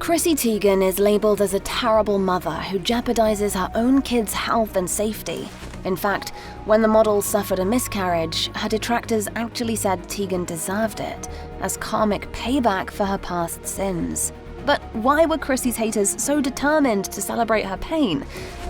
Chrissy Teigen is labeled as a terrible mother who jeopardizes her own kids' health and safety. In fact, when the model suffered a miscarriage, her detractors actually said Teigen deserved it, as karmic payback for her past sins. But why were Chrissy's haters so determined to celebrate her pain?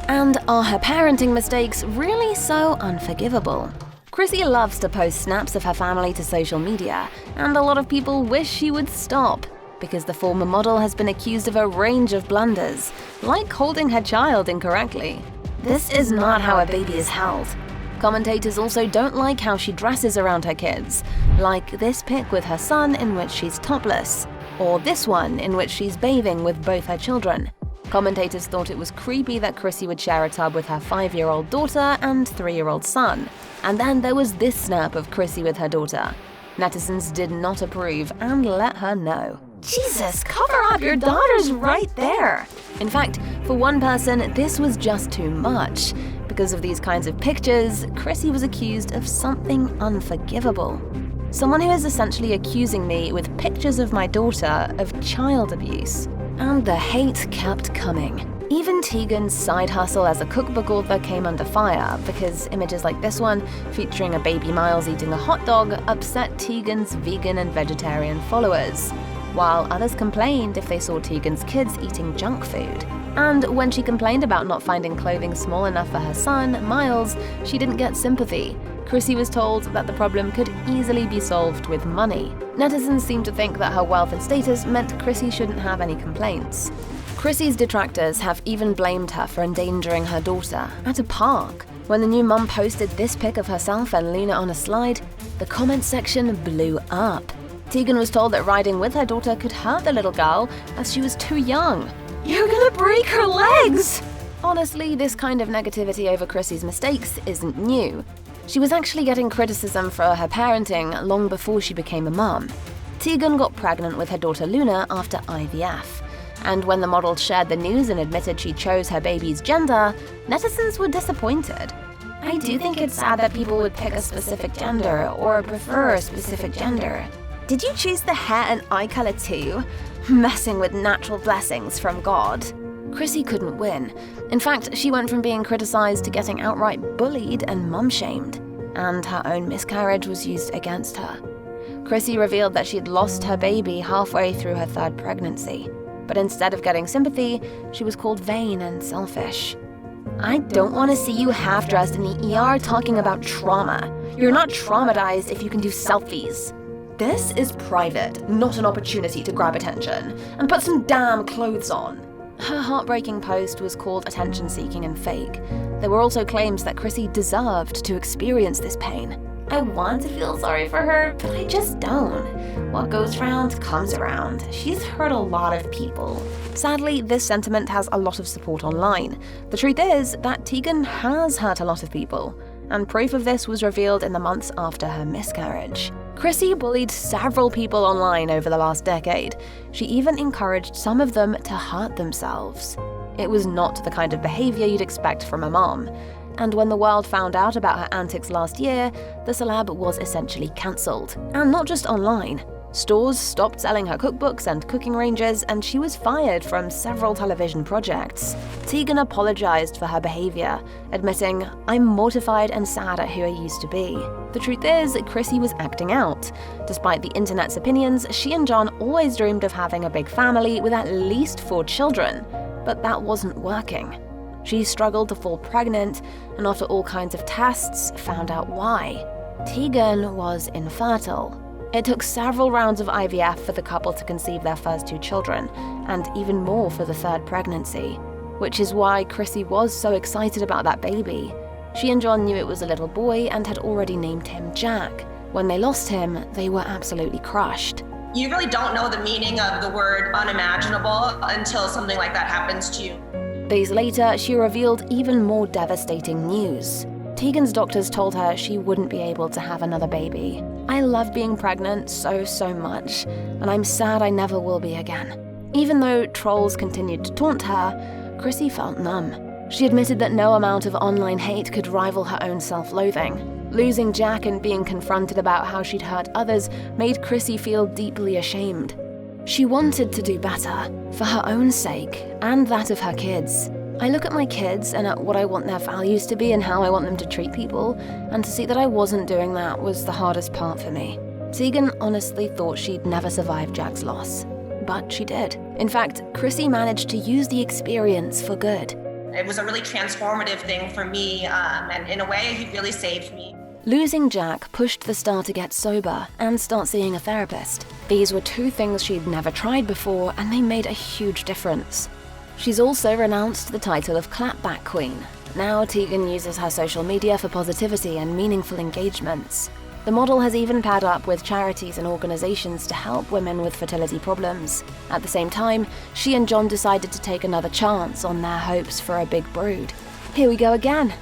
And are her parenting mistakes really so unforgivable? Chrissy loves to post snaps of her family to social media, and a lot of people wish she would stop, because the former model has been accused of a range of blunders, like holding her child incorrectly. This is not how a baby is held. Commentators also don't like how she dresses around her kids, like this pic with her son in which she's topless, or this one in which she's bathing with both her children. Commentators thought it was creepy that Chrissy would share a tub with her 5-year-old daughter and 3-year-old son. And then there was this snap of Chrissy with her daughter. Netizens did not approve and let her know. Jesus, cover up, your daughter's right there! In fact, for one person, this was just too much. Because of these kinds of pictures, Chrissy was accused of something unforgivable. Someone who is essentially accusing me with pictures of my daughter of child abuse. And the hate kept coming. Even Teigen's side hustle as a cookbook author came under fire because images like this one, featuring a baby Miles eating a hot dog, upset Teigen's vegan and vegetarian followers, while others complained if they saw Teigen's kids eating junk food. And when she complained about not finding clothing small enough for her son, Miles, she didn't get sympathy. Chrissy was told that the problem could easily be solved with money. Netizens seemed to think that her wealth and status meant Chrissy shouldn't have any complaints. Chrissy's detractors have even blamed her for endangering her daughter at a park. When the new mum posted this pic of herself and Luna on a slide, the comment section blew up. Teigen was told that riding with her daughter could hurt the little girl as she was too young. You're gonna break her legs! Honestly, this kind of negativity over Chrissy's mistakes isn't new. She was actually getting criticism for her parenting long before she became a mum. Teigen got pregnant with her daughter Luna after IVF. And when the model shared the news and admitted she chose her baby's gender, netizens were disappointed. I do think it's sad that people would pick a specific gender or prefer a specific gender. Did you choose the hair and eye color too? Messing with natural blessings from God. Chrissy couldn't win. In fact, she went from being criticized to getting outright bullied and mum-shamed. And her own miscarriage was used against her. Chrissy revealed that she'd lost her baby halfway through her 3rd pregnancy. But instead of getting sympathy, she was called vain and selfish. I don't want to see you half-dressed in the ER talking about trauma. You're not traumatized if you can do selfies. This is private, not an opportunity to grab attention. And put some damn clothes on. Her heartbreaking post was called attention-seeking and fake. There were also claims that Chrissy deserved to experience this pain. I want to feel sorry for her, but I just don't. What goes round comes around. She's hurt a lot of people. Sadly, this sentiment has a lot of support online. The truth is that Teigen has hurt a lot of people, and proof of this was revealed in the months after her miscarriage. Chrissy bullied several people online over the last decade. She even encouraged some of them to hurt themselves. It was not the kind of behavior you'd expect from a mom. And when the world found out about her antics last year, the celeb was essentially cancelled. And not just online. Stores stopped selling her cookbooks and cooking ranges, and she was fired from several television projects. Teigen apologized for her behavior, admitting, "I'm mortified and sad at who I used to be." The truth is, Chrissy was acting out. Despite the internet's opinions, she and John always dreamed of having a big family with at least 4 children. But that wasn't working. She struggled to fall pregnant, and after all kinds of tests, found out why. Teigen was infertile. It took several rounds of IVF for the couple to conceive their first 2 children, and even more for the 3rd pregnancy. Which is why Chrissy was so excited about that baby. She and John knew it was a little boy and had already named him Jack. When they lost him, they were absolutely crushed. You really don't know the meaning of the word unimaginable until something like that happens to you. Days later, she revealed even more devastating news. Teigen's doctors told her she wouldn't be able to have another baby. I love being pregnant so much, and I'm sad I never will be again. Even though trolls continued to taunt her, Chrissy felt numb. She admitted that no amount of online hate could rival her own self-loathing. Losing Jack and being confronted about how she'd hurt others made Chrissy feel deeply ashamed. She wanted to do better, for her own sake and that of her kids. I look at my kids and at what I want their values to be and how I want them to treat people, and to see that I wasn't doing that was the hardest part for me. Teigen honestly thought she'd never survive Jack's loss, but she did. In fact, Chrissy managed to use the experience for good. It was a really transformative thing for me, and in a way, he really saved me. Losing Jack pushed the star to get sober and start seeing a therapist. These were two things she'd never tried before, and they made a huge difference. She's also renounced the title of Clapback Queen. Now Teigen uses her social media for positivity and meaningful engagements. The model has even paired up with charities and organizations to help women with fertility problems. At the same time, she and John decided to take another chance on their hopes for a big brood. Here we go again.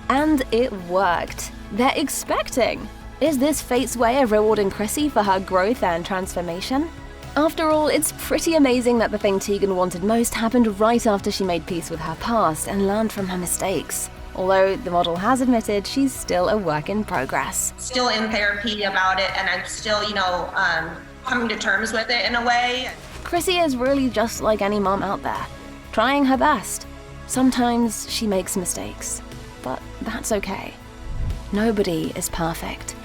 And it worked. They're expecting. Is this fate's way of rewarding Chrissy for her growth and transformation? After all, it's pretty amazing that the thing Teigen wanted most happened right after she made peace with her past and learned from her mistakes. Although the model has admitted she's still a work in progress. Still in therapy about it, and I'm still, coming to terms with it in a way. Chrissy is really just like any mom out there, trying her best. Sometimes she makes mistakes, but that's okay. Nobody is perfect.